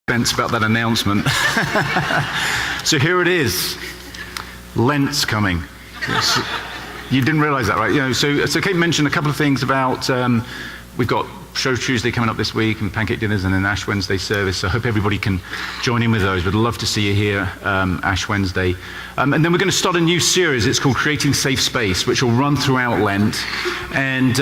Suspense about that announcement. So here it is. Lent's coming. You didn't realize that, right? So Kate mentioned a couple of things about, we've got Show Tuesday coming up this week and pancake dinners and then Ash Wednesday service. So I hope everybody can join in with those. We'd love to see you here Ash Wednesday. And then we're going to start a new series. It's called Creating Safe Space, which will run throughout Lent. And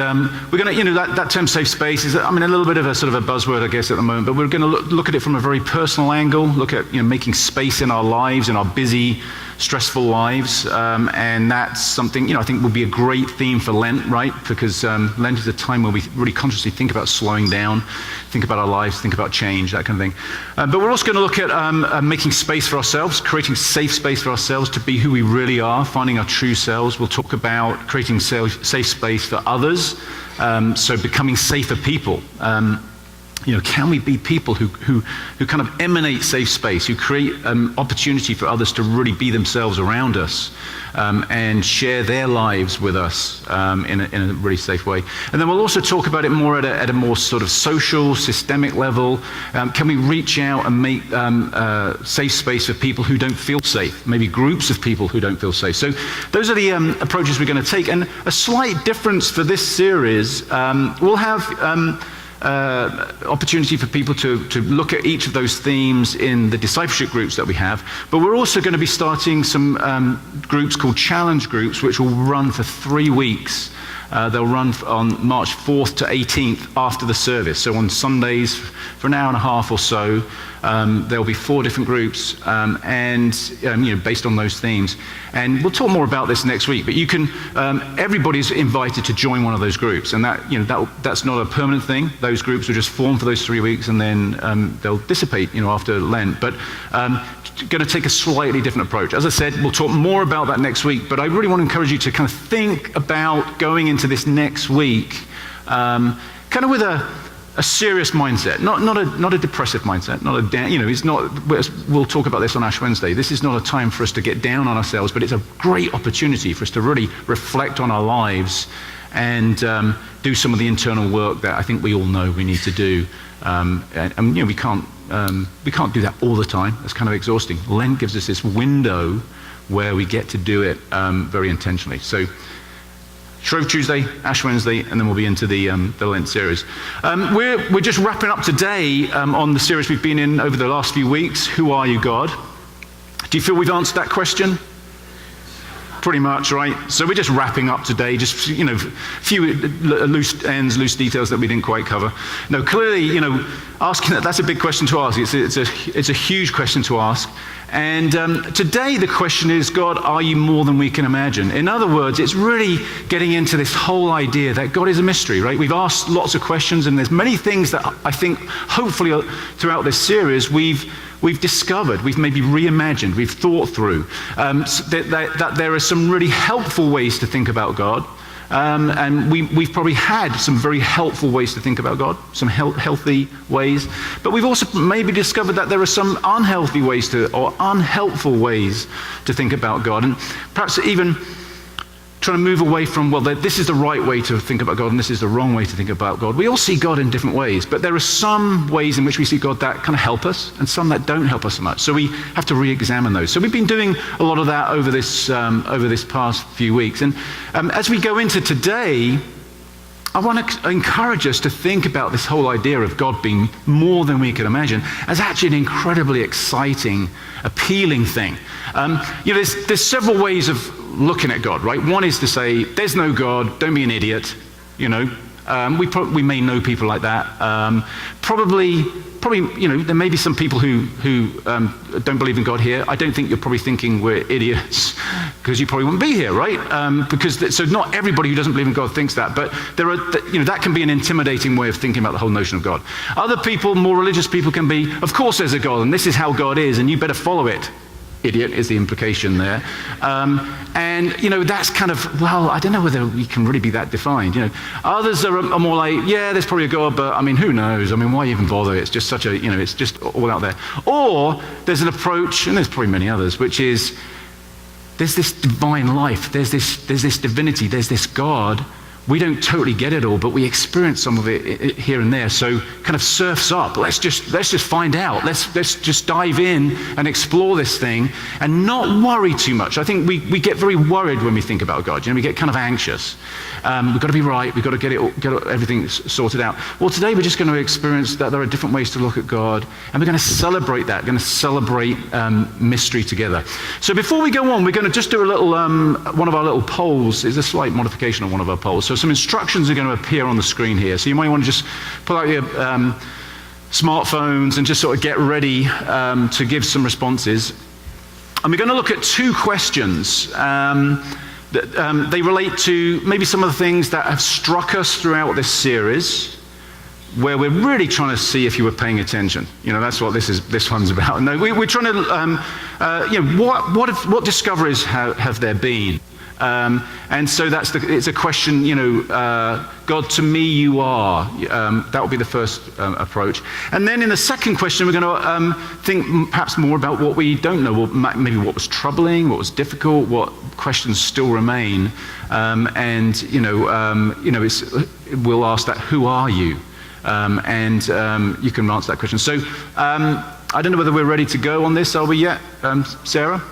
we're going to, that term safe space is, a little bit of a sort of a buzzword, I guess, at the moment. But we're going to look at it from a very personal angle, look at, making space in our lives, in our busy, stressful lives. And that's something, I think will be a great theme for Lent, right? Because Lent is a time where we really consciously think about slowing down, think about our lives, think about change, that kind of thing. But we're also going to look at making space for ourselves, creating safe space for ourselves to be who we really are, finding our true selves. We'll talk about creating safe space for others, so becoming safer people. Can we be people who kind of emanate safe space, who create opportunity for others to really be themselves around us and share their lives with us in a really safe way. And then we'll also talk about it more at a more sort of social, systemic level. Can we reach out and make safe space for people who don't feel safe, maybe groups of people who don't feel safe? So those are the approaches we're going to take. And a slight difference for this series, we'll have opportunity for people to look at each of those themes in the discipleship groups that we have. But we're also going to be starting some groups called challenge groups, which will run for 3 weeks. They'll run on March 4th to 18th after the service. So on Sundays for an hour and a half or so, there'll be 4 different groups, based on those themes. And we'll talk more about this next week. But you can, everybody's invited to join one of those groups, and that's not a permanent thing. Those groups will just form for those 3 weeks, and then they'll dissipate, after Lent. But going to take a slightly different approach. As I said, we'll talk more about that next week. But I really want to encourage you to kind of think about going into this next week, kind of with a serious mindset, not a depressive mindset, not a down. It's not. We'll talk about this on Ash Wednesday. This is not a time for us to get down on ourselves, but it's a great opportunity for us to really reflect on our lives and do some of the internal work that I think we all know we need to do. We can't do that all the time. That's kind of exhausting. Lent gives us this window where we get to do it very intentionally. So, Shrove Tuesday, Ash Wednesday, and then we'll be into the Lent series. We're just wrapping up today on the series we've been in over the last few weeks. Who are you, God? Do you feel we've answered that question? Pretty much, right? So we're just wrapping up today, just, few loose ends, loose details that we didn't quite cover. No, clearly, asking that's a big question to ask. It's a huge question to ask. And today the question is, God, are you more than we can imagine? In other words, it's really getting into this whole idea that God is a mystery, right? We've asked lots of questions, and there's many things that I think, hopefully, throughout this series, we've discovered, we've maybe reimagined, we've thought through, that there are some really helpful ways to think about God. And we've probably had some very helpful ways to think about God, some healthy ways. But we've also maybe discovered that there are some unhealthy ways or unhelpful ways to think about God. And perhaps even trying to move away from, this is the right way to think about God and this is the wrong way to think about God. We all see God in different ways, but there are some ways in which we see God that kind of help us and some that don't help us so much. So we have to re-examine those. So we've been doing a lot of that over this past few weeks. And as we go into today, I want to encourage us to think about this whole idea of God being more than we can imagine as actually an incredibly exciting, appealing thing. There's several ways of looking at God, right? One is to say, there's no God, don't be an idiot, We may know people like that. Probably, there may be some people who don't believe in God here. I don't think you're probably thinking we're idiots because you probably wouldn't be here, right? So not everybody who doesn't believe in God thinks that, but that can be an intimidating way of thinking about the whole notion of God. Other people, more religious people, can be, of course there's a God, and this is how God is, and you better follow it. Idiot is the implication there. That's kind of, I don't know whether we can really be that defined. Others are more like, yeah, there's probably a God, but who knows? Why even bother? It's just such a, it's just all out there. Or there's an approach, and there's probably many others, which is, there's this divine life, there's this divinity, there's this God we don't totally get it all, but we experience some of it here and there. So kind of surfs up. Let's just find out. Let's just dive in and explore this thing and not worry too much. I think we get very worried when we think about God. We get kind of anxious. We've got to be right. We've got to get everything sorted out. Well, today we're just going to experience that there are different ways to look at God, and we're going to celebrate that. We're going to celebrate mystery together. So before we go on, we're going to just do a little one of our little polls. It's a slight modification on one of our polls. So some instructions are going to appear on the screen here. So you might want to just pull out your smartphones and just sort of get ready to give some responses. And we're going to look at two questions. They relate to maybe some of the things that have struck us throughout this series, where we're really trying to see if you were paying attention. That's what this one's about. No, we're trying to, what discoveries have there been? And so it's a question, God, to me you are. That will be the first approach. And then in the second question, we're going to think perhaps more about what we don't know, maybe what was troubling, what was difficult, what questions still remain. We'll ask that, who are you? And you can answer that question. So I don't know whether we're ready to go on this. Are we yet, Sarah?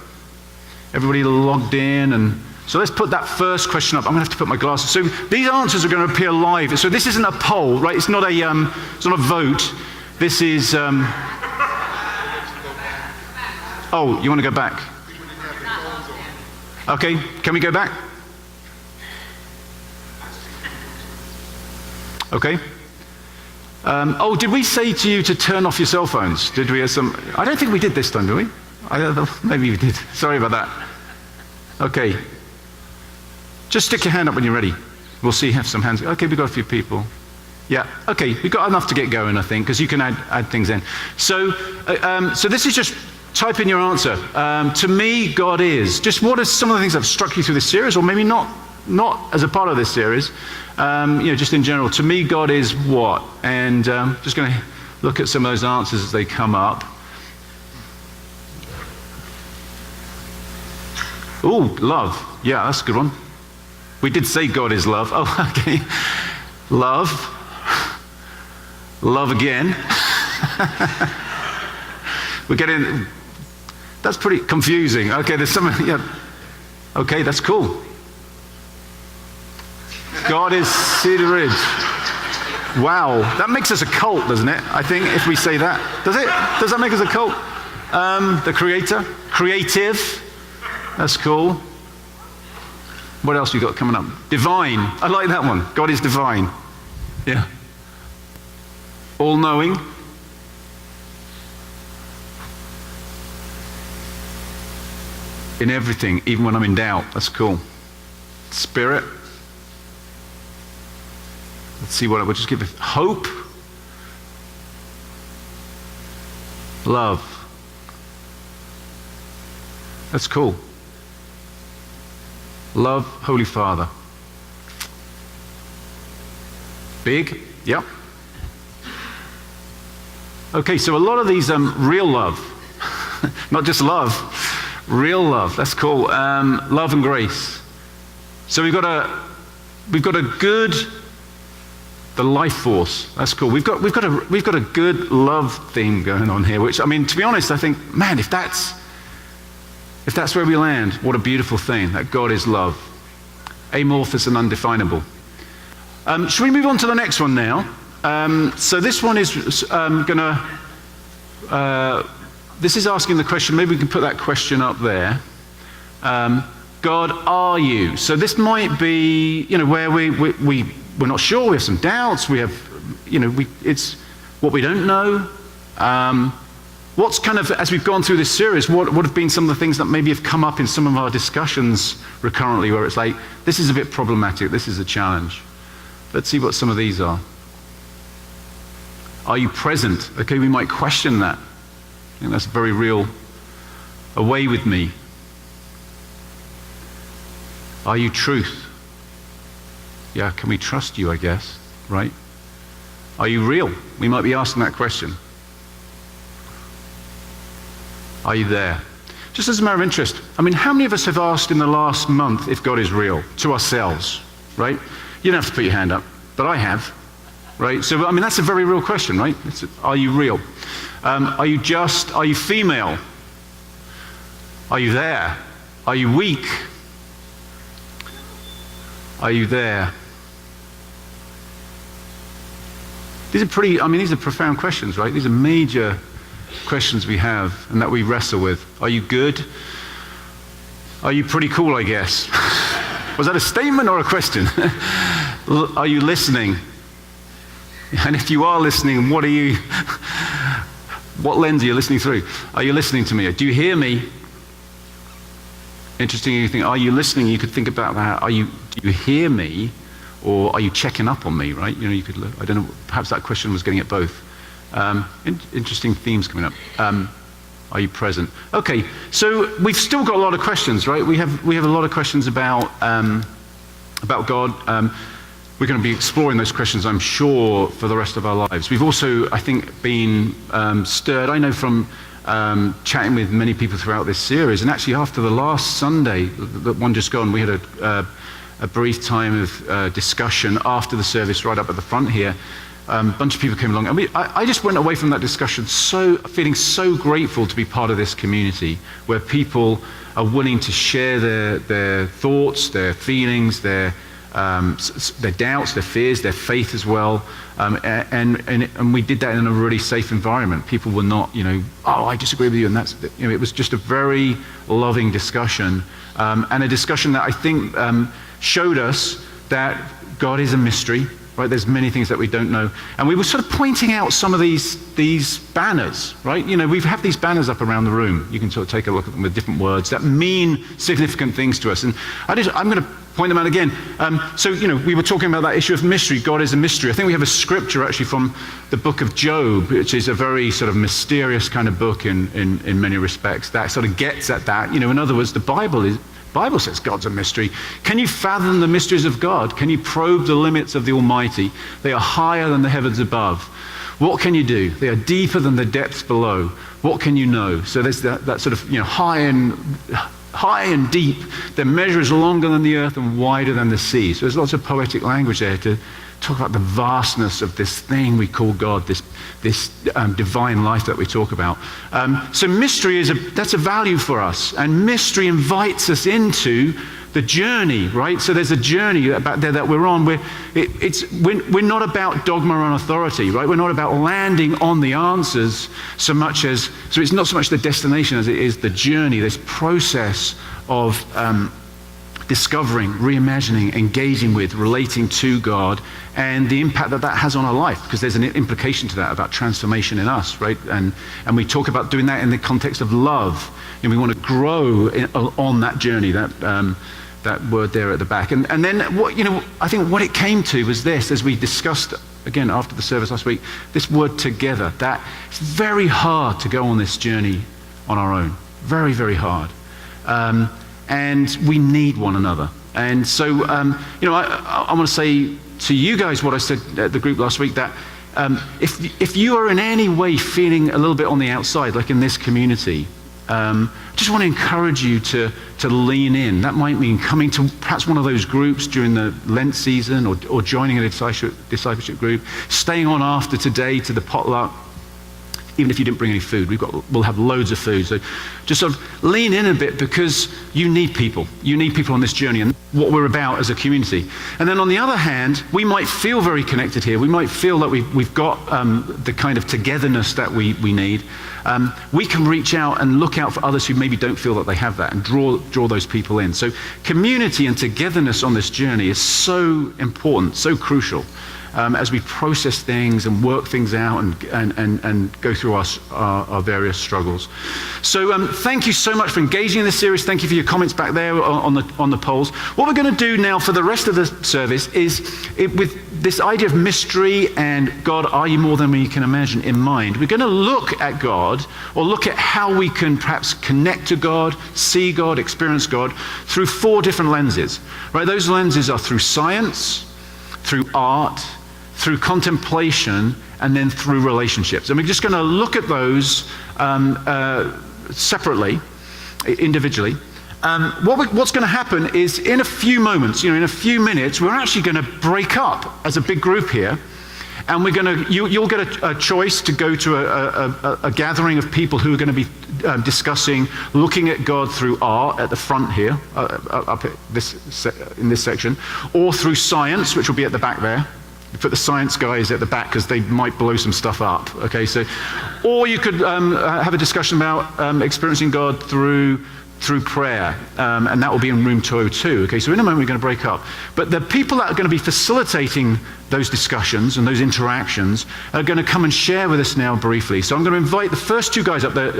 Everybody logged in and... So let's put that first question up. I'm going to have to put my glasses. So these answers are going to appear live. So this isn't a poll, right? It's not a vote. This is. Oh, you want to go back? Okay, can we go back? Okay. Did we say to you to turn off your cell phones? Did we have some? I don't think we did this time, did we? Maybe we did. Sorry about that. Okay. Just stick your hand up when you're ready. We'll see, have some hands. Okay, we've got a few people. Yeah, okay, we've got enough to get going, I think, because you can add things in. So this is just type in your answer. To me, God is. Just what are some of the things that have struck you through this series, or maybe not as a part of this series, just in general. To me, God is what? And just going to look at some of those answers as they come up. Ooh, love. Yeah, that's a good one. We did say God is love. Oh, okay. Love. Love again. We're getting... That's pretty confusing. Okay, there's something... Yeah. Okay, that's cool. God is Cedar Ridge. Wow. That makes us a cult, doesn't it? I think, if we say that. Does it? Does that make us a cult? The creator. Creative. That's cool. What else you got coming up? Divine. I like that one. God is divine. Yeah. All-knowing. In everything, even when I'm in doubt. That's cool. Spirit. Let's see what I will just give it. Hope. Love. That's cool. Love, Holy Father. Big? Yep. Okay, so a lot of these real love. Not just love. Real love. That's cool. Love and grace. So we've got a good, the life force. That's cool. We've got a good love theme going on here, which, I mean, to be honest, I think, man, if that's where we land, what a beautiful thing, that God is love. Amorphous and undefinable. Should we move on to the next one now? So this one is this is asking the question, maybe we can put that question up there. God, are you? So this might be, where we're not sure, we have some doubts, we have, it's what we don't know. What's kind of, as we've gone through this series, what have been some of the things that maybe have come up in some of our discussions recurrently, where it's like, this is a bit problematic, this is a challenge. Let's see what some of these are. Are you present? Okay, we might question that. I think that's very real. Away with me. Are you truth? Yeah, can we trust you, I guess, right? Are you real? We might be asking that question. Are you there? Just as a matter of interest, I mean, how many of us have asked in the last month if God is real to ourselves, right? You don't have to put your hand up, but I have, right? So, I mean, that's a very real question, right? Are you real? Are you just? Are you female? Are you there? Are you weak? Are you there? These are profound questions, right? These are major questions we have and that we wrestle with. Are you good? Are you pretty cool, I guess? Was that a statement or a question? Are you listening? And if you are listening, what lens are you listening through? Are you listening to me? Do you hear me? Interesting, you think, are you listening? You could think about that. Do you hear me? Or are you checking up on me, right? You could look, I don't know, perhaps that question was getting at both. Interesting themes coming up. Are you present? Okay, so we've still got a lot of questions, right? We have a lot of questions about God. We're going to be exploring those questions, I'm sure, for the rest of our lives. We've also, I think, been stirred. I know from chatting with many people throughout this series, and actually after the last Sunday, the one just gone, we had a brief time of discussion after the service right up at the front here. A bunch of people came along. I just went away from that discussion feeling so grateful to be part of this community where people are willing to share their thoughts, their feelings, their doubts, their fears, their faith as well. And we did that in a really safe environment. People were not, oh, I disagree with you. And that's, it was just a very loving discussion. And a discussion that I think showed us that God is a mystery, right? There's many things that we don't know. And we were sort of pointing out some of these banners, right? We have these banners up around the room. You can sort of take a look at them with different words that mean significant things to us. And I'm going to point them out again. So we were talking about that issue of mystery. God is a mystery. I think we have a scripture actually from the book of Job, which is a very sort of mysterious kind of book in many respects that sort of gets at that. In other words, the Bible says God's a mystery. Can you fathom the mysteries of God? Can you probe the limits of the Almighty? They are higher than the heavens above. What can you do? They are deeper than the depths below. What can you know? So there's that sort of high and deep. Their measure is longer than the earth and wider than the sea. So there's lots of poetic language there to talk about the vastness of this thing we call God, this divine life that we talk about. So mystery that's a value for us, and mystery invites us into the journey, right? So there's a journey about there that we're on. We're not about dogma and authority, right? We're not about landing on the answers so it's not so much the destination as it is the journey, this process of discovering, reimagining, engaging with, relating to God, and the impact that has on our life, because there's an implication to that about transformation in us, right? And we talk about doing that in the context of love, and we want to grow on that journey, that word there at the back. And then I think what it came to was this, as we discussed again after the service last week, this word together, that it's very hard to go on this journey on our own. Very, very hard. And we need one another. And so, I want to say to you guys what I said at the group last week, that if you are in any way feeling a little bit on the outside, like in this community, I just want to encourage you to lean in. That might mean coming to perhaps one of those groups during the Lent season, or joining a discipleship group, staying on after today to the potluck. Even if you didn't bring any food, we'll have loads of food. So just sort of lean in a bit, because you need people. You need people on this journey and what we're about as a community. And then on the other hand, we might feel very connected here. We might feel that we've got the kind of togetherness that we need. We can reach out and look out for others who maybe don't feel that they have that, and draw those people in. So community and togetherness on this journey is so important, so crucial. As we process things and work things out and go through our various struggles. So thank you so much for engaging in this series. Thank you for your comments back there on the polls. What we're going to do now for the rest of the service is, with this idea of mystery and God, are you more than we can imagine in mind, we're going to look at God, or look at how we can perhaps connect to God, see God, experience God through 4 different lenses. Right? Those lenses are through science, through art, through contemplation, and then through relationships. And we're just going to look at those separately, individually, What's going to happen is in a few moments, in a few minutes, we're actually going to break up as a big group here. And you'll get a choice to go to a gathering of people who are going to be discussing, looking at God through art at the front here, up at in this section, or through science, which will be at the back there. You put the science guys at the back because they might blow some stuff up. Okay, or you could have a discussion about experiencing God through prayer, and that will be in room 202. Okay, so in a moment we're going to break up. But the people that are going to be facilitating those discussions and those interactions are going to come and share with us now briefly. So I'm going to invite the first two guys up there.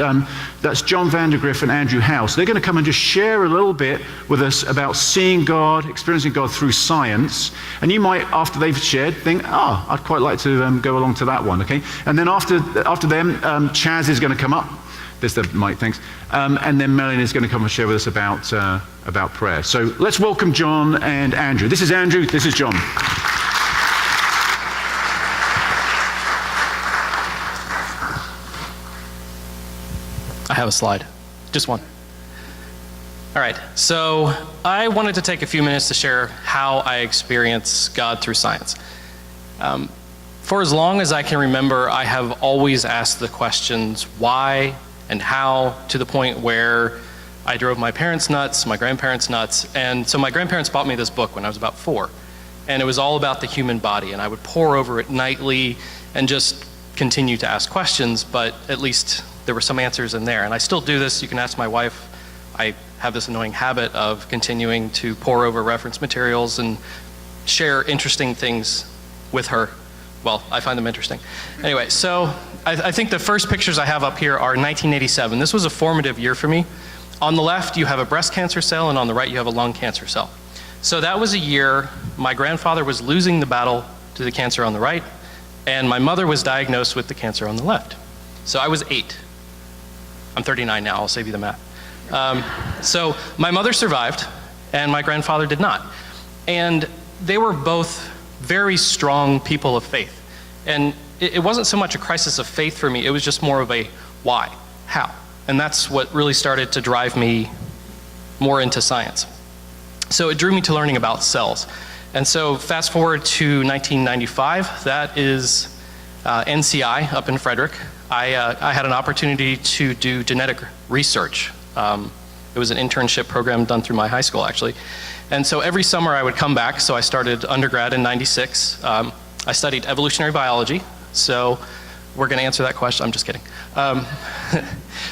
That's John Vandergriff and Andrew House. They're going to come and just share a little bit with us about seeing God, experiencing God through science. And you might, after they've shared, think, I'd quite like to go along to that one. Okay, and then after them, Chaz is going to come up. There's the mic, thanks. And then Melanie is going to come and share with us about prayer. So let's welcome John and Andrew. This is Andrew, this is John. I have a slide, just one. All right, so I wanted to take a few minutes to share how I experience God through science. For as long as I can remember, I have always asked the questions why and how, to the point where I drove my parents nuts, my grandparents nuts. And so my grandparents bought me this book when I was about 4. And it was all about the human body. And I would pore over it nightly and just continue to ask questions, but at least there were some answers in there. And I still do this. You can ask my wife. I have this annoying habit of continuing to pore over reference materials and share interesting things with her. Well, I find them interesting. Anyway, so I think the first pictures I have up here are 1987. This was a formative year for me. On the left, you have a breast cancer cell, and on the right, you have a lung cancer cell. So that was a year my grandfather was losing the battle to the cancer on the right, and my mother was diagnosed with the cancer on the left. So I was 8. I'm 39 now, I'll save you the math. So my mother survived, and my grandfather did not. And they were both very strong people of faith. And it wasn't so much a crisis of faith for me, it was just more of a why, how. And that's what really started to drive me more into science. So it drew me to learning about cells. And so fast forward to 1995, that is NCI up in Frederick. I had an opportunity to do genetic research. It was an internship program done through my high school, actually. And so every summer I would come back. So I started undergrad in '96. I studied evolutionary biology. So we're going to answer that question. I'm just kidding.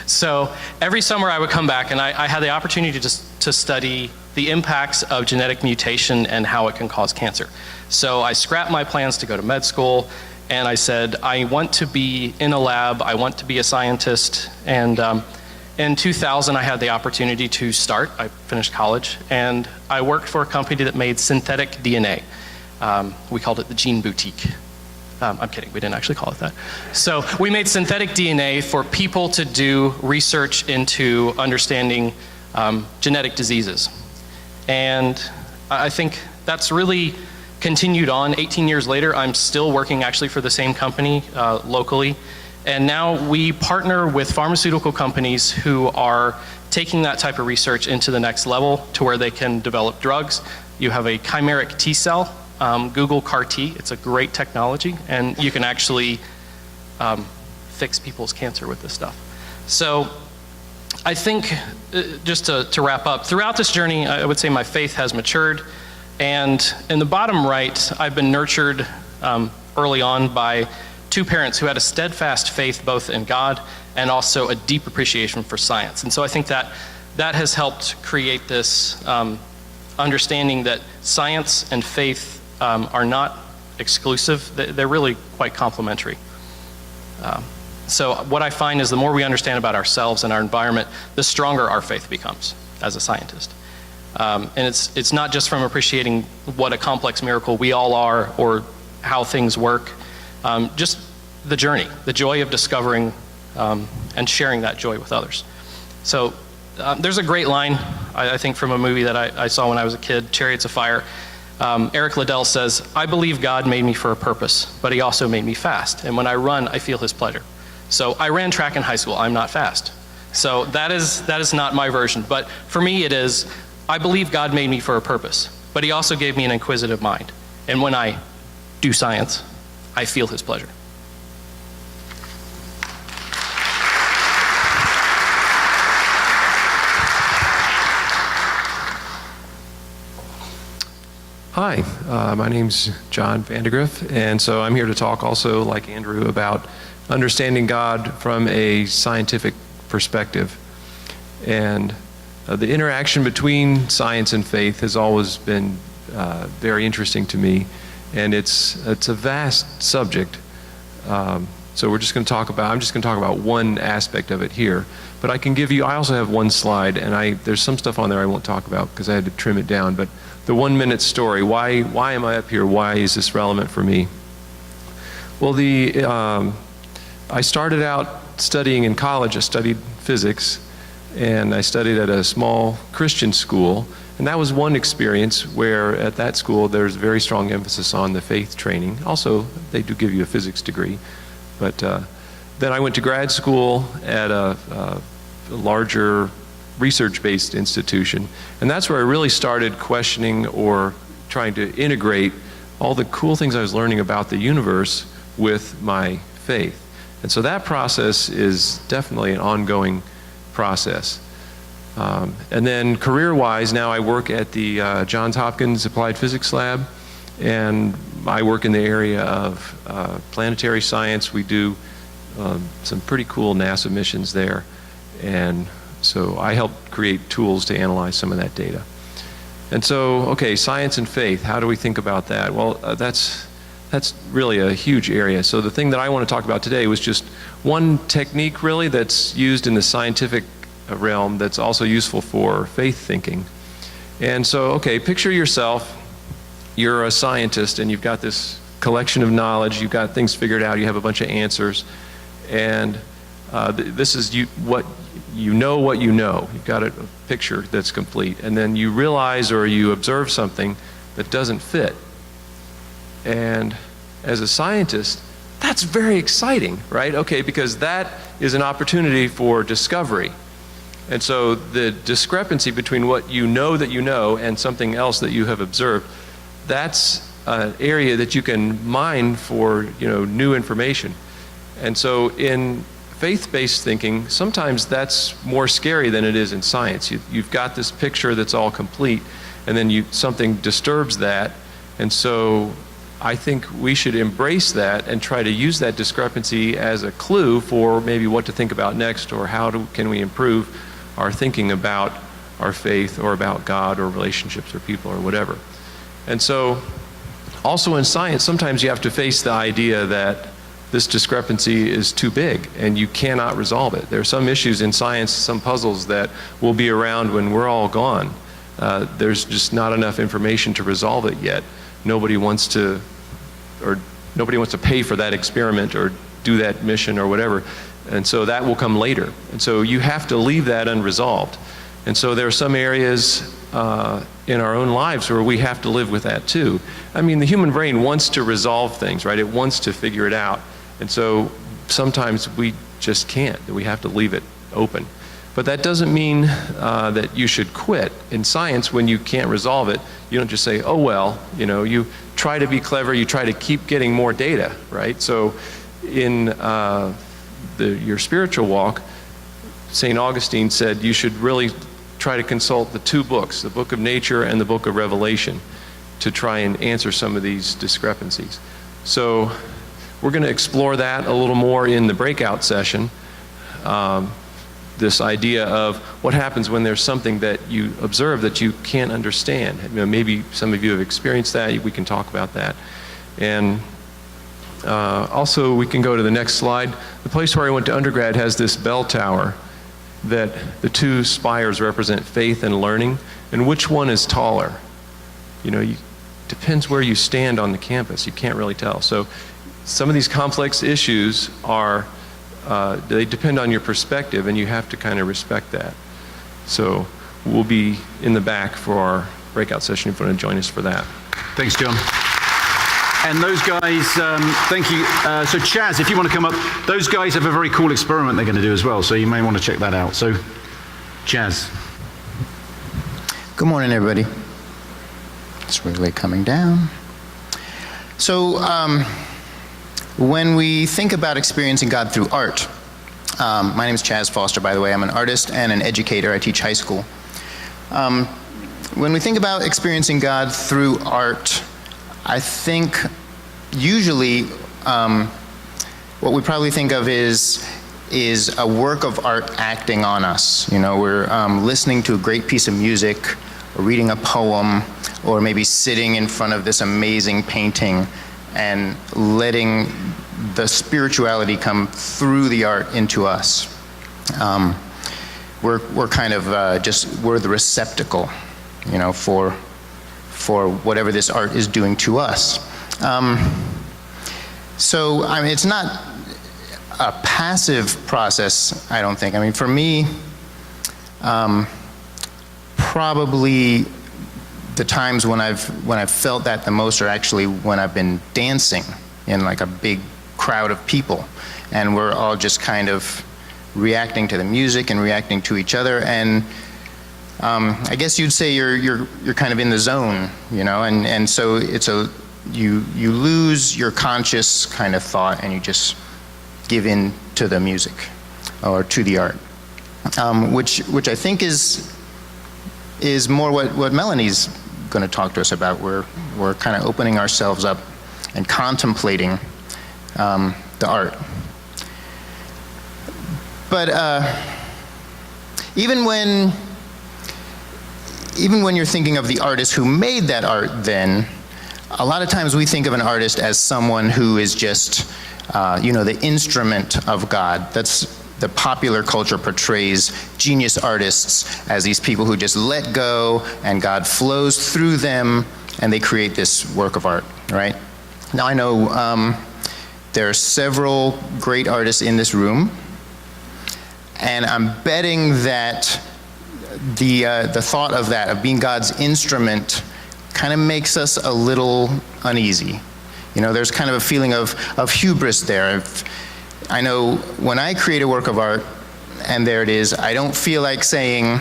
So every summer I would come back, and I had the opportunity to study the impacts of genetic mutation and how it can cause cancer. So I scrapped my plans to go to med school, and I said, I want to be in a lab, I want to be a scientist. And in 2000, I had the opportunity to start. I finished college, and I worked for a company that made synthetic DNA. We called it the Gene Boutique. I'm kidding, we didn't actually call it that. So we made synthetic DNA for people to do research into understanding genetic diseases. And I think that's really continued on. 18 years later, I'm still working actually for the same company locally. And now we partner with pharmaceutical companies who are taking that type of research into the next level to where they can develop drugs. You have a chimeric T cell, Google CAR T. It's a great technology, and you can actually fix people's cancer with this stuff. So I think, just to wrap up, throughout this journey, I would say my faith has matured. And in the bottom right, I've been nurtured early on by 2 parents who had a steadfast faith both in God and also a deep appreciation for science. And so I think that has helped create this understanding that science and faith are not exclusive. They're really quite complementary. So what I find is the more we understand about ourselves and our environment, the stronger our faith becomes as a scientist. And it's not just from appreciating what a complex miracle we all are or how things work, just the journey, the joy of discovering and sharing that joy with others. So there's a great line, I think, from a movie that I saw when I was a kid, Chariots of Fire. Eric Liddell says, "I believe God made me for a purpose, but he also made me fast. And when I run, I feel his pleasure." So I ran track in high school. I'm not fast. So that is not my version. But for me, it is, I believe God made me for a purpose, but he also gave me an inquisitive mind. And when I do science, I feel his pleasure. Hi, my name's John Vandegrift, and so I'm here to talk also, like Andrew, about understanding God from a scientific perspective. And the interaction between science and faith has always been very interesting to me, and it's a vast subject. So I'm just going to talk about one aspect of it here. But I also have one slide, and there's some stuff on there I won't talk about because I had to trim it down. But the 1 minute story, why am I up here? Why is this relevant for me? Well, I started out studying in college. I studied physics, and I studied at a small Christian school. And that was one experience where at that school there's very strong emphasis on the faith training. Also, they do give you a physics degree. But then I went to grad school at a larger research-based institution. And that's where I really started questioning or trying to integrate all the cool things I was learning about the universe with my faith. And so that process is definitely an ongoing process. And then career-wise, now I work at the Johns Hopkins Applied Physics Lab, and I work in the area of planetary science. We do some pretty cool NASA missions there, and so I help create tools to analyze some of that data. And so, okay, science and faith, how do we think about that? Well, that's really a huge area. So the thing that I want to talk about today was just one technique really that's used in the scientific realm that's also useful for faith thinking. And so, okay, picture yourself, you're a scientist and you've got this collection of knowledge, you've got things figured out, you have a bunch of answers, and this is what you know. You've got a picture that's complete, and then you realize or you observe something that doesn't fit. And as a scientist, that's very exciting, right? Okay, because that is an opportunity for discovery. And so the discrepancy between what you know that you know and something else that you have observed, that's an area that you can mine for, new information. And so in faith-based thinking, sometimes that's more scary than it is in science. You've got this picture that's all complete, and then something disturbs that. And so I think we should embrace that and try to use that discrepancy as a clue for maybe what to think about next, or can we improve our thinking about our faith or about God or relationships or people or whatever. And so also in science, sometimes you have to face the idea that this discrepancy is too big and you cannot resolve it. There are some issues in science, some puzzles that will be around when we're all gone. There's just not enough information to resolve it yet. Nobody wants to pay for that experiment or do that mission or whatever. And so that will come later. And so you have to leave that unresolved. And so there are some areas in our own lives where we have to live with that too. I mean, the human brain wants to resolve things, right? It wants to figure it out. And so sometimes we just can't. We have to leave it open. But that doesn't mean that you should quit. In science, when you can't resolve it, you don't just say, oh well, you try to be clever, you try to keep getting more data, right? So in your spiritual walk, St. Augustine said you should really try to consult the two books, the book of nature and the book of Revelation, to try and answer some of these discrepancies. So we're going to explore that a little more in the breakout session. This idea of what happens when there's something that you observe that you can't understand. Maybe some of you have experienced that. We can talk about that. And also, we can go to the next slide. The place where I went to undergrad has this bell tower that the two spires represent faith and learning. And which one is taller? Depends where you stand on the campus. You can't really tell. So some of these complex issues they depend on your perspective, and you have to kind of respect that. So we'll be in the back for our breakout session if you want to join us for that. Thanks, John. And those guys, thank you. So Chaz, if you want to come up, those guys have a very cool experiment they're going to do as well, so you may want to check that out. So, Chaz. Good morning, everybody. It's really coming down. So, when we think about experiencing God through art, my name is Chaz Foster, by the way. I'm an artist and an educator. I teach high school. When we think about experiencing God through art, I think usually what we probably think of is a work of art acting on us. You know, we're listening to a great piece of music, or reading a poem, or maybe sitting in front of this amazing painting and letting the spirituality come through the art into us. We're kind of we're the receptacle, you know, for whatever this art is doing to us. So, I mean, it's not a passive process, I don't think. I mean, for me, probably the times when I've felt that the most are actually when I've been dancing in like a big crowd of people, and we're all just kind of reacting to the music and reacting to each other, and I guess you'd say you're kind of in the zone, you know, and so you lose your conscious kind of thought and you just give in to the music or to the art, which I think is more what Melanie's going to talk to us about. We're kind of opening ourselves up and contemplating the art. But even when you're thinking of the artist who made that art, then a lot of times we think of an artist as someone who is just, you know, the instrument of God. That's the popular culture portrays genius artists as these people who just let go and God flows through them and they create this work of art, right? Now I know there are several great artists in this room, and I'm betting that the thought of that, of being God's instrument, kind of makes us a little uneasy. You know, there's kind of a feeling of hubris there. I know when I create a work of art, and there it is, I don't feel like saying,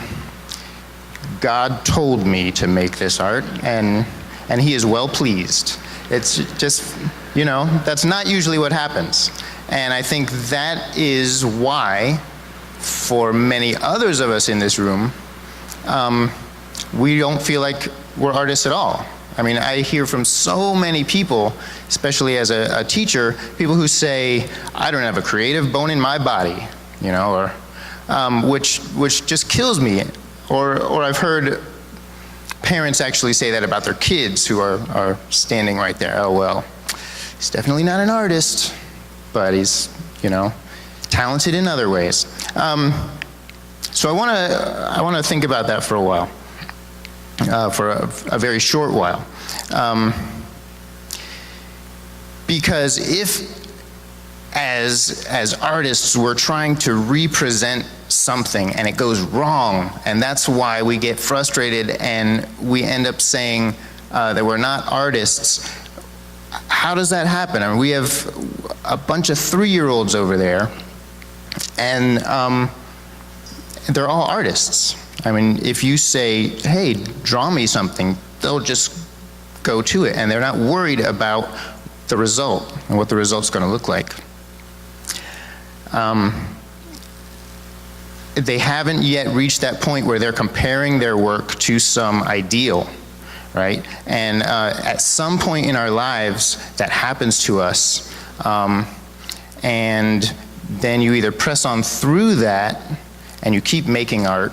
God told me to make this art, and he is well pleased. It's just, you know, that's not usually what happens. And I think that is why, for many others of us in this room, we don't feel like we're artists at all. I mean, I hear from so many people, especially as a teacher, people who say, I don't have a creative bone in my body, you know, or which just kills me. Or I've heard parents actually say that about their kids who are standing right there. Oh, well, he's definitely not an artist, but he's, you know, talented in other ways. So I want to think about that for a while. For a very short while. Because if, as artists, we're trying to represent something and it goes wrong, and that's why we get frustrated and we end up saying that we're not artists, how does that happen? I mean, we have a bunch of 3-year-olds over there, and they're all artists. I mean, if you say, hey, draw me something, they'll just go to it, and they're not worried about the result and what the result's going to look like. They haven't yet reached that point where they're comparing their work to some ideal, right? And at some point in our lives, that happens to us, and then you either press on through that and you keep making art,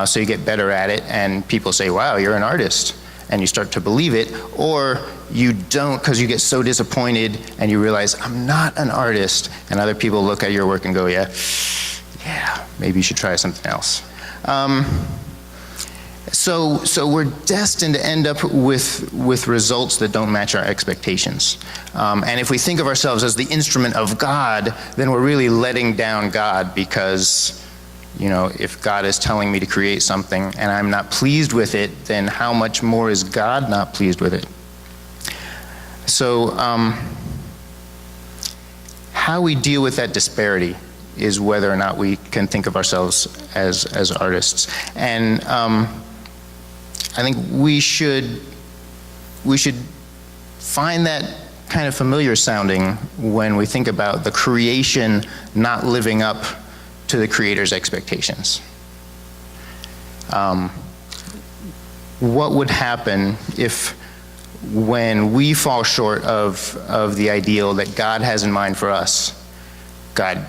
so you get better at it, and people say, wow, you're an artist, and you start to believe it, or you don't because you get so disappointed and you realize, I'm not an artist, and other people look at your work and go, yeah, maybe you should try something else. So we're destined to end up with results that don't match our expectations. And if we think of ourselves as the instrument of God, then we're really letting down God, because, you know, if God is telling me to create something and I'm not pleased with it, then how much more is God not pleased with it? So how we deal with that disparity is whether or not we can think of ourselves as artists. And I think we should find that kind of familiar sounding when we think about the creation not living up to the Creator's expectations. What would happen if, when we fall short of the ideal that God has in mind for us, God,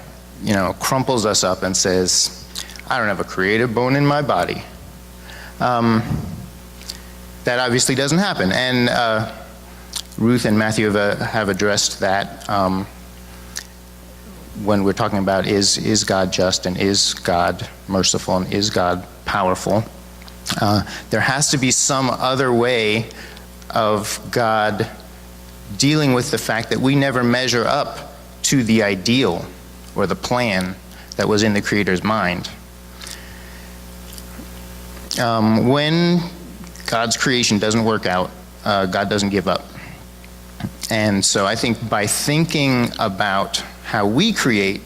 crumples us up and says, I don't have a creative bone in my body? That obviously doesn't happen. And Ruth and Matthew have addressed that when we're talking about is God just, and is God merciful, and is God powerful? There has to be some other way of God dealing with the fact that we never measure up to the ideal or the plan that was in the Creator's mind. When God's creation doesn't work out, God doesn't give up. And so I think by thinking about how we create,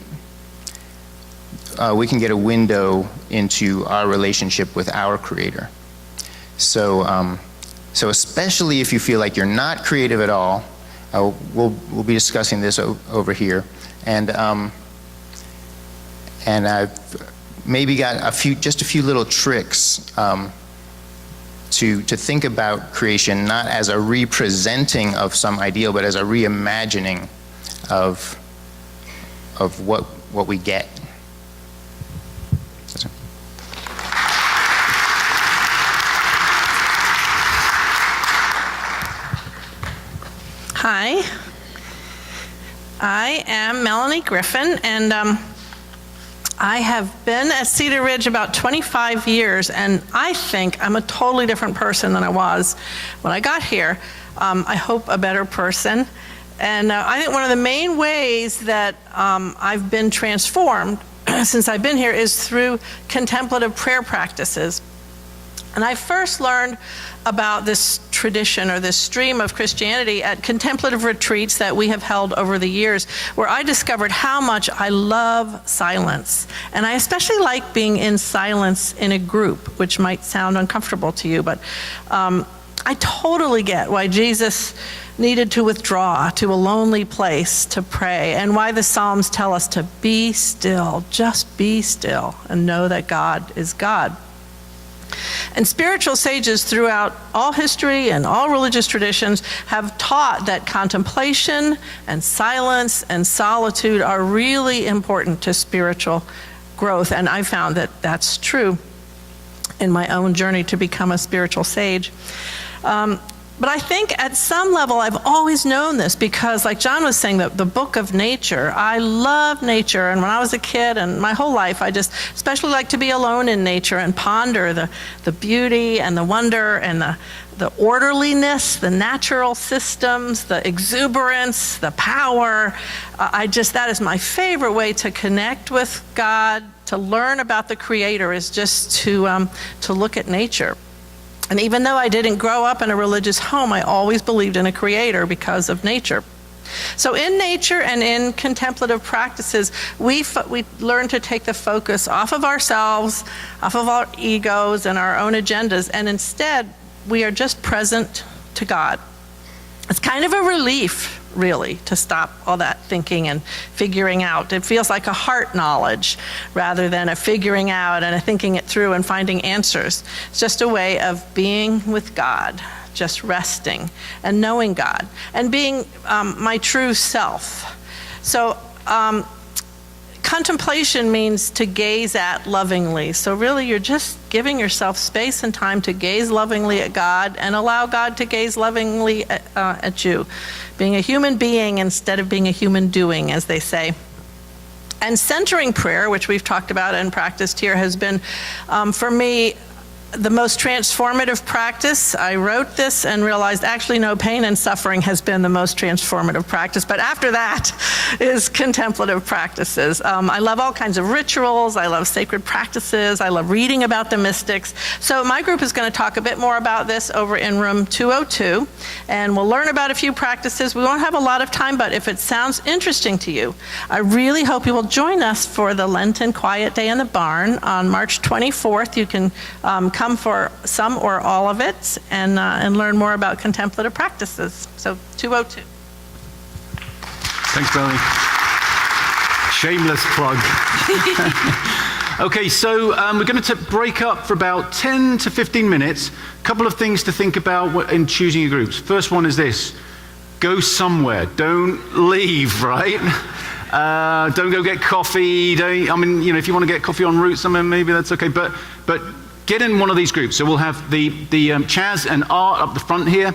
we can get a window into our relationship with our Creator. So especially if you feel like you're not creative at all, we'll be discussing this over here, and I've maybe got just a few little tricks to think about creation not as a representing of some ideal, but as a reimagining of what we get. Hi, I am Melanie Griffin, and I have been at Cedar Ridge about 25 years, and I think I'm a totally different person than I was when I got here. I hope a better person. And I think one of the main ways that I've been transformed since I've been here is through contemplative prayer practices. And I first learned about this tradition or this stream of Christianity at contemplative retreats that we have held over the years, where I discovered how much I love silence. And I especially like being in silence in a group, which might sound uncomfortable to you, but I totally get why Jesus needed to withdraw to a lonely place to pray, and why the Psalms tell us to be still, just be still, and know that God is God. And spiritual sages throughout all history and all religious traditions have taught that contemplation and silence and solitude are really important to spiritual growth. And I found that that's true in my own journey to become a spiritual sage. But I think at some level I've always known this, because like John was saying, the book of nature, I love nature. And when I was a kid and my whole life, I just especially like to be alone in nature and ponder the beauty and the wonder and the orderliness, the natural systems, the exuberance, the power. That is my favorite way to connect with God, to learn about the Creator, is just to look at nature. And even though I didn't grow up in a religious home, I always believed in a Creator because of nature. So in nature and in contemplative practices, we learn to take the focus off of ourselves, off of our egos and our own agendas, and instead we are just present to God. It's kind of a relief, really, to stop all that thinking and figuring out. It feels like a heart knowledge rather than a figuring out and a thinking it through and finding answers. It's just a way of being with God, just resting and knowing God and being my true self. So contemplation means to gaze at lovingly. So really you're just giving yourself space and time to gaze lovingly at God and allow God to gaze lovingly at you. Being a human being instead of being a human doing, as they say. And centering prayer, which we've talked about and practiced here, has been, for me, the most transformative practice, I wrote this and realized actually no, pain and suffering has been the most transformative practice, but after that is contemplative practices. I love all kinds of rituals, I love sacred practices, I love reading about the mystics. So my group is going to talk a bit more about this over in room 202, and we'll learn about a few practices. We won't have a lot of time, but if it sounds interesting to you, I really hope you will join us for the Lenten Quiet Day in the Barn on March 24th. You can come for some or all of it and learn more about contemplative practices. So 202. Thanks, Melanie. Shameless plug. Okay, so we're going to break up for about 10 to 15 minutes. A couple of things to think about in choosing your groups. First one is this: go somewhere. Don't leave, right? Don't go get coffee. If you want to get coffee en route somewhere, maybe that's okay. But get in one of these groups. So we'll have the Chaz and Art up the front here.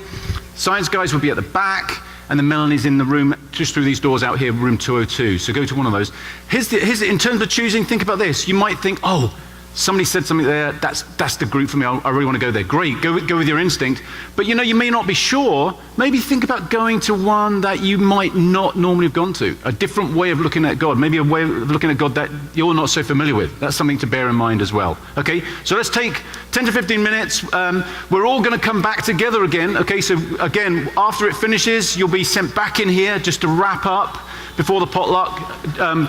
Science guys will be at the back, and then Melanie's in the room just through these doors out here, room 202. So go to one of those. In terms of choosing, think about this. You might think, oh, somebody said something there, that's the group for me, I really want to go there. Great, go with your instinct. But you may not be sure. Maybe think about going to one that you might not normally have gone to. A different way of looking at God, maybe a way of looking at God that you're not so familiar with. That's something to bear in mind as well. Okay, so let's take 10 to 15 minutes. We're all going to come back together again. Okay, so again, after it finishes, you'll be sent back in here just to wrap up before the potluck.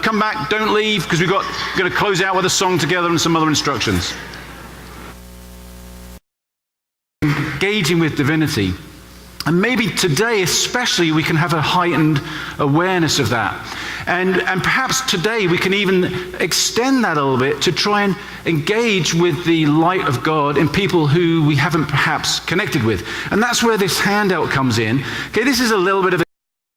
Come back, don't leave, because we're going to close out with a song together and some other instructions. Engaging with divinity. And maybe today especially we can have a heightened awareness of that. And perhaps today we can even extend that a little bit to try and engage with the light of God in people who we haven't perhaps connected with. And that's where this handout comes in. Okay, this is a little bit of